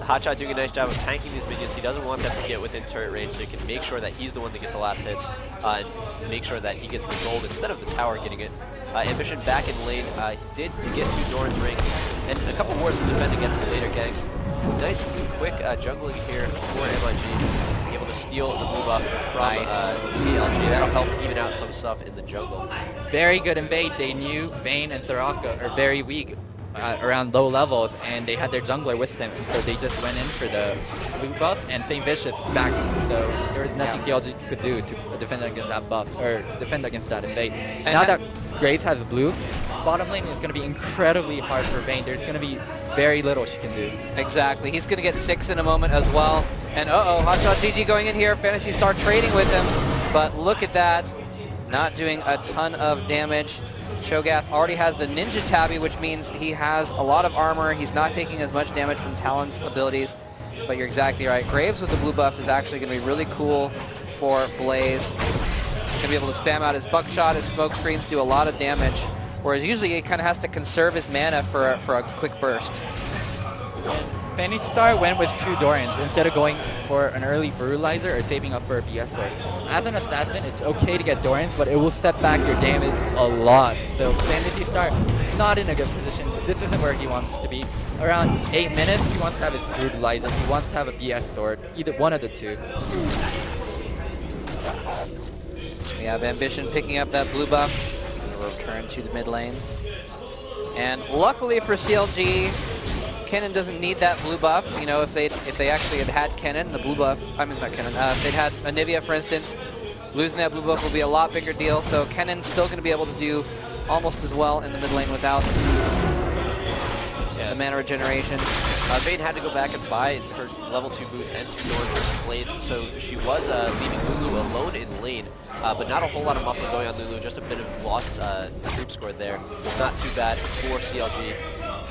Hotshot doing a nice job of tanking these minions. He doesn't want them to get within turret range, so he can make sure that he's the one to get the last hits and make sure that he gets the gold instead of the tower getting it. Ambition back in lane. He did get 2 Doran's rings and a couple wars to defend against the later ganks. Nice quick jungling here for MiG. Able to steal the blue buff from CLG. That'll help even out some stuff in the jungle. Very good invade. They knew Vayne and Soraka are very weak around low levels, and they had their jungler with them, and so they just went in for the blue buff, and St. Vicious back, so there was nothing CLG could do to defend against that buff, or defend against that invade. And now that Graves has blue, bottom lane is going to be incredibly hard for Vayne. There's going to be very little she can do. Exactly. He's going to get 6 in a moment as well. And Hotshot GG going in here. Phantasy Star trading with him, but look at that. Not doing a ton of damage. Cho'Gath already has the Ninja Tabby, which means he has a lot of armor. He's not taking as much damage from Talon's abilities, but you're exactly right. Graves with the blue buff is actually going to be really cool for Blaze. He's going to be able to spam out his buckshot, his smoke screens, do a lot of damage, whereas usually he kind of has to conserve his mana for a quick burst. Phantasy Star went with 2 Dorans instead of going for an early Brutalizer or saving up for a BS sword. As an assassin, it's okay to get Dorans, but it will set back your damage a lot. So Phantasy Star, not in a good position. This isn't where he wants to be. Around 8 minutes, he wants to have his Brutalizer. He wants to have a BS sword, either one of the 2. We have Ambition picking up that blue buff. He's going to return to the mid lane. And luckily for CLG, Kennen doesn't need that blue buff. You know, if they actually had Kennen, the blue buff, I mean not Kennen, if they'd had Anivia, for instance, losing that blue buff will be a lot bigger deal. So Kennen's still going to be able to do almost as well in the mid lane without the mana regeneration. Vayne had to go back and buy her level 2 boots and 2 Doran blades, so she was leaving Lulu alone in lane, but not a whole lot of muscle going on Lulu, just a bit of lost troop score there. Not too bad for CLG.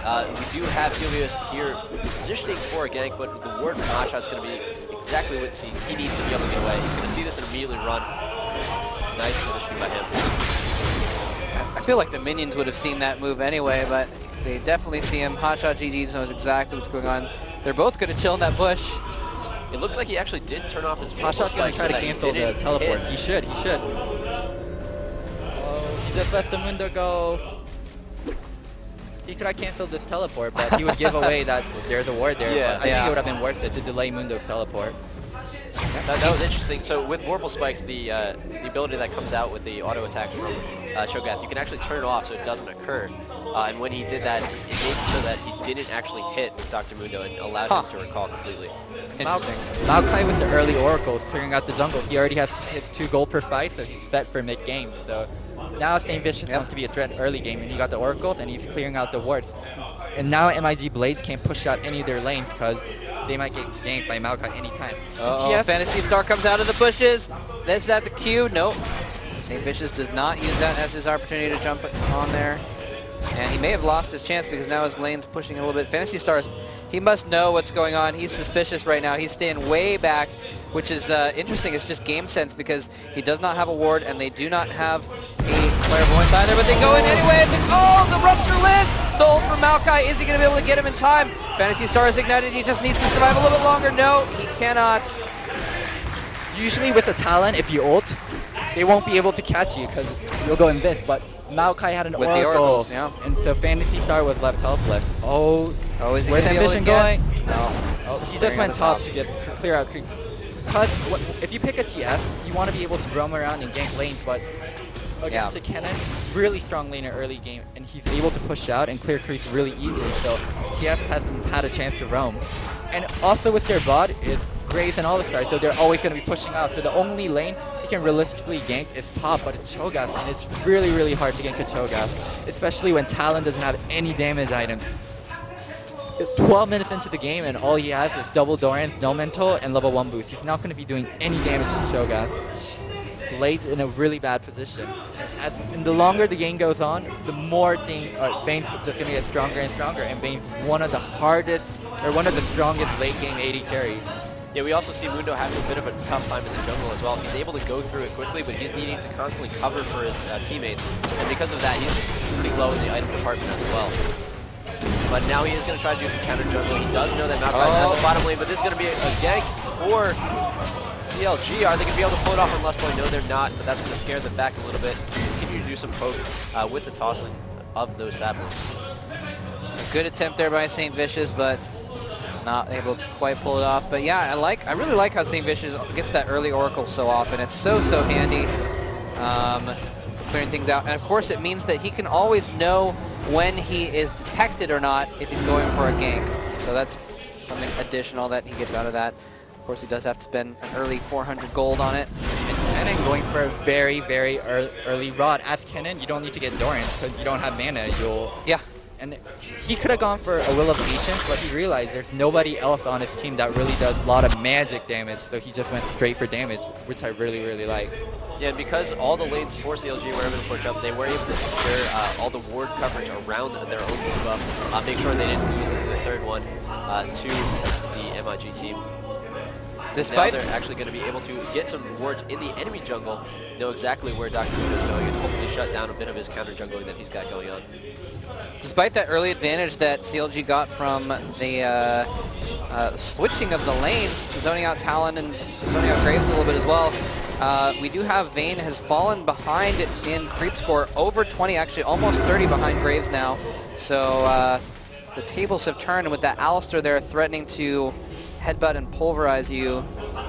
We do have Helios here positioning for a gank, but the ward from Hotshot is going to be exactly what he needs to be able to get away. He's going to see this and immediately run. Nice positioning by him. I feel like the minions would have seen that move anyway, but they definitely see him. Hotshot GG knows exactly what's going on. They're both going to chill in that bush. It looks like he actually did turn off his Hotshot's going to try to cancel the teleport. He should. Oh, he just left the window go. He could have canceled this teleport, but he would give away that there's a ward there. Yeah, I think it would have been worth it to delay Mundo's teleport. That was interesting. So with Vorpal Spikes, the ability that comes out with the auto attack from Cho'Gath, you can actually turn it off so it doesn't occur. And when he did that, it made it so that he didn't actually hit Dr. Mundo and allowed him to recall completely. Interesting. Maokai with the early oracles clearing out the jungle. He already has his 2 gold per fight, so he's set for mid-game. So now St. Vicious wants to be a threat early game, and he got the oracles, and he's clearing out the wards. And now MiG Blaze can't push out any of their lanes because they might get ganked by Maokai anytime. Phantasy Star comes out of the bushes. Is that the Q? Nope. St. Vicious does not use that as his opportunity to jump on there. And he may have lost his chance because now his lane's pushing a little bit. Phantasy Star, he must know what's going on. He's suspicious right now. He's staying way back, which is interesting. It's just game sense because he does not have a ward and they do not have a clairvoyance either, but they go in anyway. And the rupture lives! The ult from Maokai, is he going to be able to get him in time? Phantasy Star is ignited, he just needs to survive a little bit longer. No, he cannot. Usually with a Talon, if you ult, they won't be able to catch you because you'll go in this, but Maokai had an with oracle, the oracles, yeah. And so Phantasy Star was left helpless. Is he where's going to be able to Ambition get? going? No. He just went top to clear out creep. Because if you pick a TF, you want to be able to roam around and gank lanes, but against the Kennen, really strong laner early game, and he's able to push out and clear creeps really easily, so TF hasn't had a chance to roam. And also with their bot is Graves and All-Star, so they're always going to be pushing out, so the only lane he can realistically gank is top, but it's Cho'Gath, and it's really, really hard to gank a Cho'Gath, especially when Talon doesn't have any damage items. 12 minutes into the game and all he has is double Doran's, no mental, and level 1 boost. He's not going to be doing any damage to Cho'Gath. Blade's in a really bad position. And the longer the game goes on, the more Vayne's just going to get stronger and stronger, and Vayne's one of the hardest, or one of the strongest late game AD carries. Yeah, we also see Mundo having a bit of a tough time in the jungle as well. He's able to go through it quickly, but he's needing to constantly cover for his teammates. And because of that, he's pretty low in the item department as well. But now he is going to try to do some counter jungle. He does know that Maokai's bottom lane, but this is going to be a gank for CLG. Are they going to be able to pull it off on Lust Point? No, they're not, but that's going to scare them back a little bit. Continue to do some poke with the tossing of those saplings. A good attempt there by St. Vicious, but not able to quite pull it off. But yeah, I really like how St. Vicious gets that early Oracle so often. It's so handy for clearing things out. And of course it means that he can always know when he is detected or not if he's going for a gank. So that's something additional that he gets out of that. Of course he does have to spend an early 400 gold on it. And Kennen going for a very early rod. As Kennen, you don't need to get Doran because you don't have mana. Yeah. And he could have gone for a Will of Ancients, but he realized there's nobody else on his team that really does a lot of magic damage, so he just went straight for damage, which I really like. Yeah, and because all the lanes for CLG were able to push up, they were able to secure all the ward coverage around their own blue buff, make sure they didn't lose the third one to the MiG team. Despite now they're actually going to be able to get some wards in the enemy jungle, know exactly where Dr. Ludo is going, and hopefully shut down a bit of his counter jungling that he's got going on. Despite that early advantage that CLG got from the switching of the lanes, zoning out Talon and zoning out Graves a little bit as well, we do have Vayne has fallen behind in creep score, over 20, actually almost 30 behind Graves now. So the tables have turned, and with that Alistair there threatening to headbutt and pulverize you,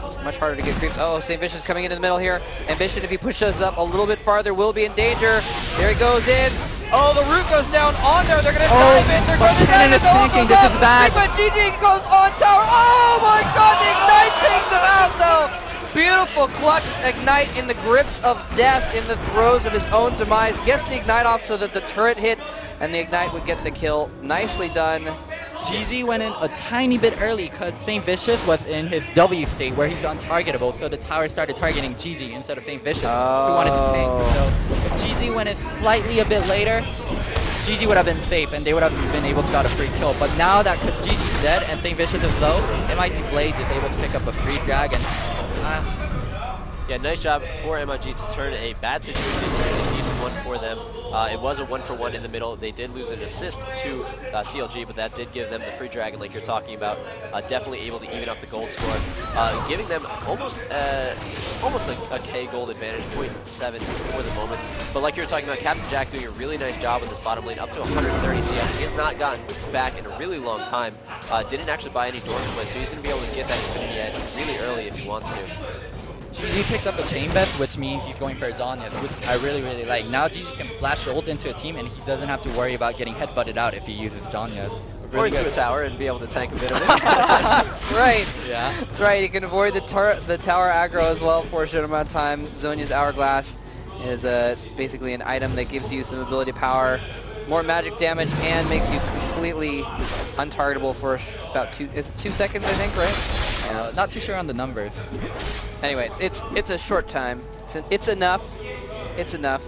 it's much harder to get creeps. Oh, St. Vicious coming into the middle here. Ambition, if he pushes up a little bit farther, will be in danger. There he goes in. Oh, the root goes down on there. They're going to dive in. They're going to dive in. The ult goes up. Big Man GG goes on tower. Oh my god, the Ignite takes him out though. Beautiful clutch Ignite in the grips of death, in the throes of his own demise. Gets the Ignite off so that the turret hit and the Ignite would get the kill. Nicely done. GG went in a tiny bit early because St. Vicious was in his W state where he's untargetable, so the tower started targeting GG instead of St. Vicious, who wanted to tank. So if GG went in slightly a bit later, GG would have been safe and they would have been able to got a free kill. But now that because GG's dead and St. Vicious is low, MiG Blaze is able to pick up a free drag. And yeah, nice job for MiG to turn a bad situation into a decent one for them. It was a 1-for-1 in the middle. They did lose an assist to CLG, but that did give them the free dragon like you're talking about. Definitely able to even up the gold score, giving them almost a K gold advantage, 0.7 for the moment. But like you were talking about, Captain Jack doing a really nice job with this bottom lane, up to 130 CS. He has not gotten back in a really long time. Didn't actually buy any Dorm split, so he's going to be able to get that Infinity Edge really early if he wants to. GG picked up a chain vest, which means he's going for a Zanyas, which I really like. Now GG can flash ult into a team and he doesn't have to worry about getting headbutted out if he uses Zanyas. Or into a tower and be able to tank a bit of it. That's right. Yeah. That's right. You can avoid the tower aggro as well for a short amount of time. Zonia's Hourglass is basically an item that gives you some ability power, more magic damage, and makes you completely untargetable for about 2 seconds, I think, right? Not too sure on the numbers. Anyway, it's a short time. It's enough. It's enough.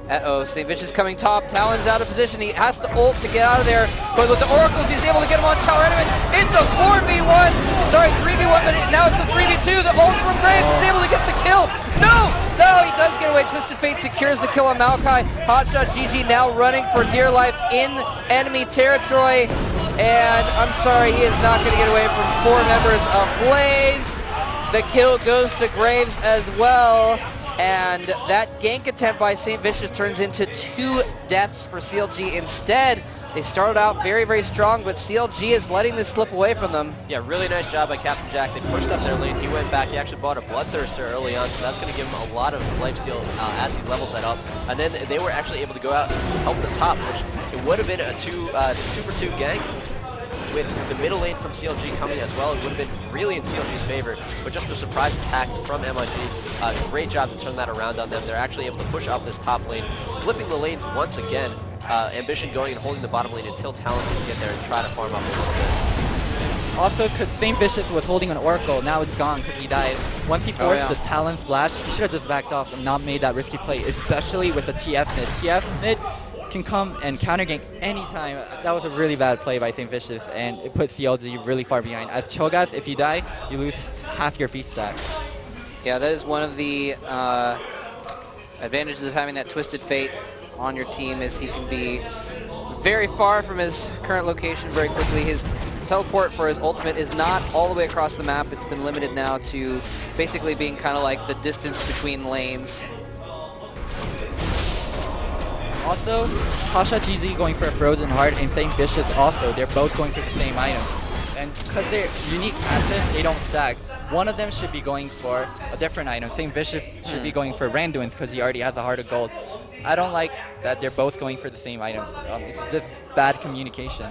Uh-oh, St. Vicious coming top. Talon's out of position. He has to ult to get out of there. But with the Oracles, he's able to get him on tower enemies. It's a 4v1. Sorry, 3v1, but now it's a 3v2. The ult from Graves is able to get the kill. No! No, he does get away. Twisted Fate secures the kill on Maokai. Hotshot GG now running for dear life in enemy territory. And I'm sorry, he is not going to get away from 4 members of Blaze. The kill goes to Graves as well. And that gank attempt by St. Vicious turns into 2 deaths for CLG instead. They started out very strong, but CLG is letting this slip away from them. Yeah, really nice job by Captain Jack. They pushed up their lane. He went back. He actually bought a Bloodthirster early on, so that's going to give him a lot of lifesteal as he levels that up. And then they were actually able to go out and help the top, which it would have been a 2-for-2 gank. With the middle lane from CLG coming as well, it would have been really in CLG's favor, but just the surprise attack from MiG, great job to turn that around on them. They're actually able to push up this top lane, flipping the lanes once again. Ambition going and holding the bottom lane until Talon can get there and try to farm up a little bit. Also, because St. Vicious was holding an Oracle, now it's gone because he died. Once he forced the Talon Flash, he should have just backed off and not made that risky play, especially with the TF mid. TF mid can come and counter gank anytime. That was a really bad play by St. Vicious, and it put CLG really far behind. As Cho'Gath, if you die, you lose half your feast stack. Yeah, that is one of the advantages of having that Twisted Fate on your team, is he can be very far from his current location very quickly. His teleport for his ultimate is not all the way across the map. It's been limited now to basically being kind of like the distance between lanes. Also, Tasha GZ going for a Frozen Heart and St. Vicious also. They're both going for the same item. And because they're unique passives, they don't stack. One of them should be going for a different item. St. Vicious should be going for Randuin's because he already has a Heart of Gold. I don't like that they're both going for the same item. It's just bad communication.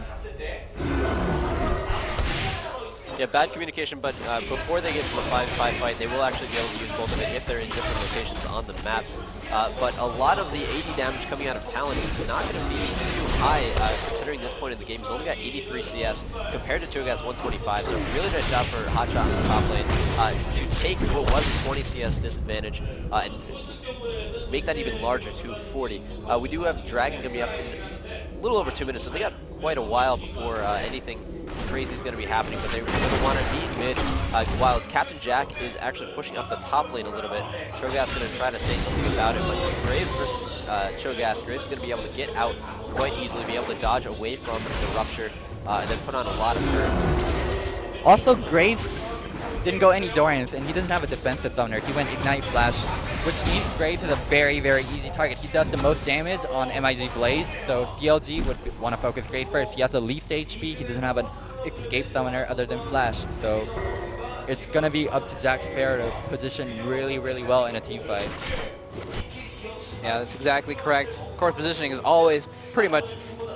Yeah, bad communication, but before they get to the 5v5 fight, they will actually be able to use both of it if they're in different locations on the map. But a lot of the AD damage coming out of Talon is not going to be too high, considering this point in the game. He's only got 83 CS compared to Cho'Gath's 125, so really nice job for Hotshot on the top lane to take what was a 20 CS disadvantage and make that even larger to 40. We do have Dragon going to be up in a little over 2 minutes, so they got quite a while before anything crazy is going to be happening, but they're going to want to be mid, while Captain Jack is actually pushing up the top lane a little bit. Cho'Gath's going to try to say something about it, but Graves versus Cho'Gath, Graves is going to be able to get out quite easily, be able to dodge away from the Rupture, and then put on a lot of hurt. Also, Graves didn't go any Dorians, and he doesn't have a defensive summoner. He went Ignite Flash, which means Graves is a very, very easy target. He does the most damage on MiG Blaze, so CLG would want to focus Graves first. He has the least HP. He doesn't have an escape summoner other than Flash, so it's going to be up to Jack Fair to position really, really well in a team fight. Yeah, that's exactly correct. Of course, positioning is always pretty much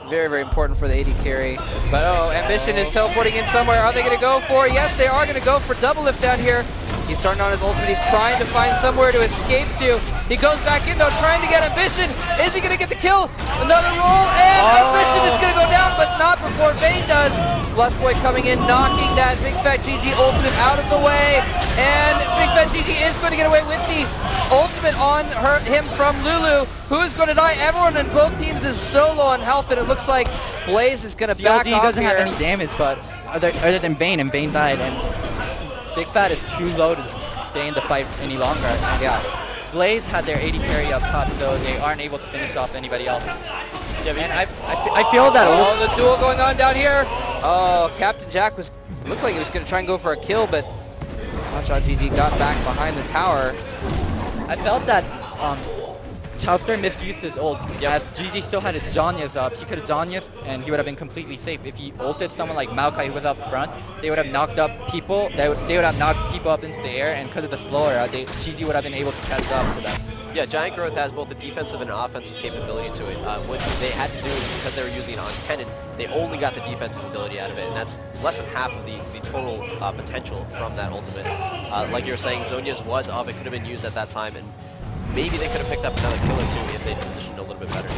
very, very important for the AD carry. But oh, Ambition is teleporting in somewhere. Are they going to go for? Yes, they are going to go for double lift down here. He's starting on his ultimate. He's trying to find somewhere to escape to. He goes back in though, trying to get Ambition. Is he going to get the kill? Another roll, and Ambition is going to go down, but not before Vayne does. Blast Boy coming in, knocking that Big Fat GG ultimate out of the way. And Big Fat GG is going to get away with the ultimate on him from Lulu. Who's going to die? Everyone in both teams is so low on health, and it looks like Blaze is going to back off here. DLG doesn't have any damage, but other than Vayne, and Vayne died, and Big Fat is too low to stay in the fight any longer. And yeah, Blaze had their AD carry up top, so they aren't able to finish off anybody else. Yeah, and I feel that. Oh, the duel going on down here. Oh, Captain Jack looked like he was going to try and go for a kill, but Hotshot GG got back behind the tower. I felt that Chowster misused his ult. As GG still had his Zhonya's up, he could have Zhonya's and he would have been completely safe. If he ulted someone like Maokai who was up front, they would have knocked up people. They would have knocked people up into the air, and because of the slower, GG would have been able to catch up to them. Yeah, Giant Growth has both a defensive and an offensive capability to it. What they had to do is, because they were using it on Kennen, they only got the defensive ability out of it, and that's less than half of the total potential from that ultimate. Like you were saying, Zhonya's was up, it could have been used at that time, and maybe they could have picked up another kill or two if they positioned a little bit better.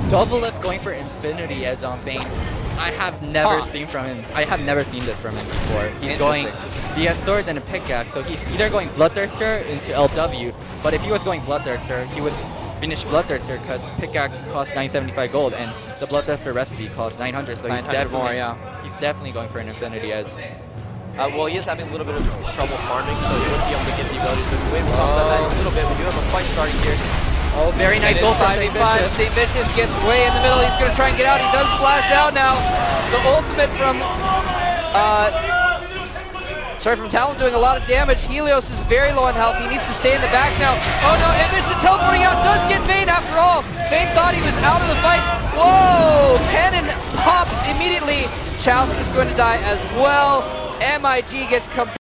Double lift going for Infinity as on Vayne. I have never seen from him. I have never seen this from him before. He's going. He has sword and a pickaxe, so he's either going Bloodthirster into LW. But if he was going Bloodthirster, he would finish Bloodthirster because pickaxe costs 975 gold and the Bloodthirster recipe costs 900. So he's definitely more, yeah. He's definitely going for an Infinity Edge. Well, he is having a little bit of trouble farming, so he wouldn't be able to get the abilities. But we'll talk about that in a little bit. We do have a fight starting here. Oh, very nice goal from St. Vicious. St. Vicious gets way in the middle. He's going to try and get out. He does flash out now. The ultimate from Talon doing a lot of damage. Helios is very low on health. He needs to stay in the back now. Oh no, Ambition teleporting out does get Vayne after all. Vayne thought he was out of the fight. Whoa! Cannon pops immediately. Chowster's going to die as well. MiG gets